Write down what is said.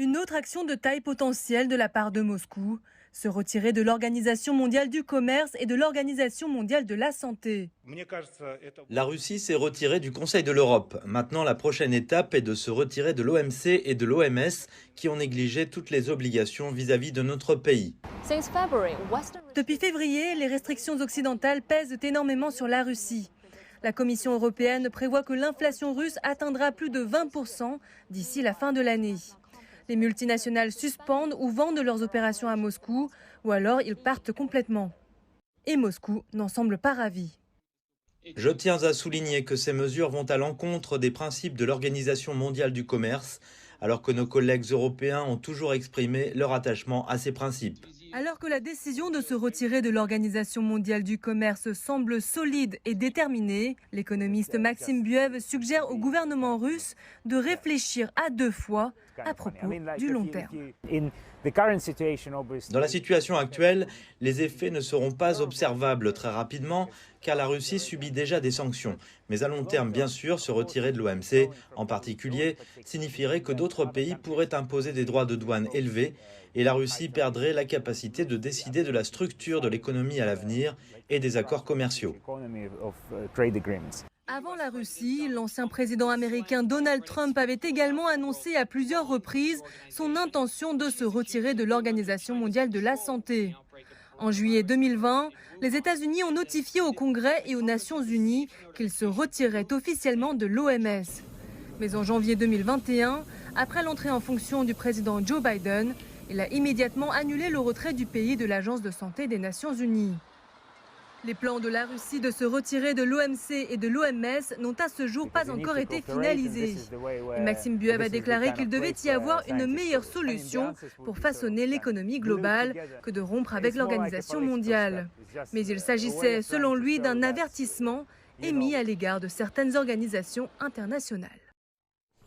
Une autre action de taille potentielle de la part de Moscou, se retirer de l'Organisation mondiale du commerce et de l'Organisation mondiale de la santé. La Russie s'est retirée du Conseil de l'Europe. Maintenant, la prochaine étape est de se retirer de l'OMC et de l'OMS qui ont négligé toutes les obligations vis-à-vis de notre pays. Depuis février, les restrictions occidentales pèsent énormément sur la Russie. La Commission européenne prévoit que l'inflation russe atteindra plus de 20% d'ici la fin de l'année. Les multinationales suspendent ou vendent leurs opérations à Moscou, ou alors ils partent complètement. Et Moscou n'en semble pas ravi. Je tiens à souligner que ces mesures vont à l'encontre des principes de l'Organisation mondiale du commerce, alors que nos collègues européens ont toujours exprimé leur attachement à ces principes. Alors que la décision de se retirer de l'Organisation mondiale du commerce semble solide et déterminée, l'économiste Maxime Buev suggère au gouvernement russe de réfléchir à deux fois à propos du long terme. Dans la situation actuelle, les effets ne seront pas observables très rapidement car la Russie subit déjà des sanctions. Mais à long terme, bien sûr, se retirer de l'OMC, en particulier, signifierait que d'autres pays pourraient imposer des droits de douane élevés et la Russie perdrait la capacité de décider de la structure de l'économie à l'avenir et des accords commerciaux. Avant la Russie, l'ancien président américain Donald Trump avait également annoncé à plusieurs reprises son intention de se retirer de l'Organisation mondiale de la santé. En juillet 2020, les États-Unis ont notifié au Congrès et aux Nations unies qu'ils se retiraient officiellement de l'OMS. Mais en janvier 2021, après l'entrée en fonction du président Joe Biden, il a immédiatement annulé le retrait du pays de l'Agence de santé des Nations unies. Les plans de la Russie de se retirer de l'OMC et de l'OMS n'ont à ce jour pas encore été finalisés. Et Maxime Buev a déclaré qu'il devait y avoir une meilleure solution pour façonner l'économie globale que de rompre avec l'Organisation mondiale. Mais il s'agissait, selon lui, d'un avertissement émis à l'égard de certaines organisations internationales.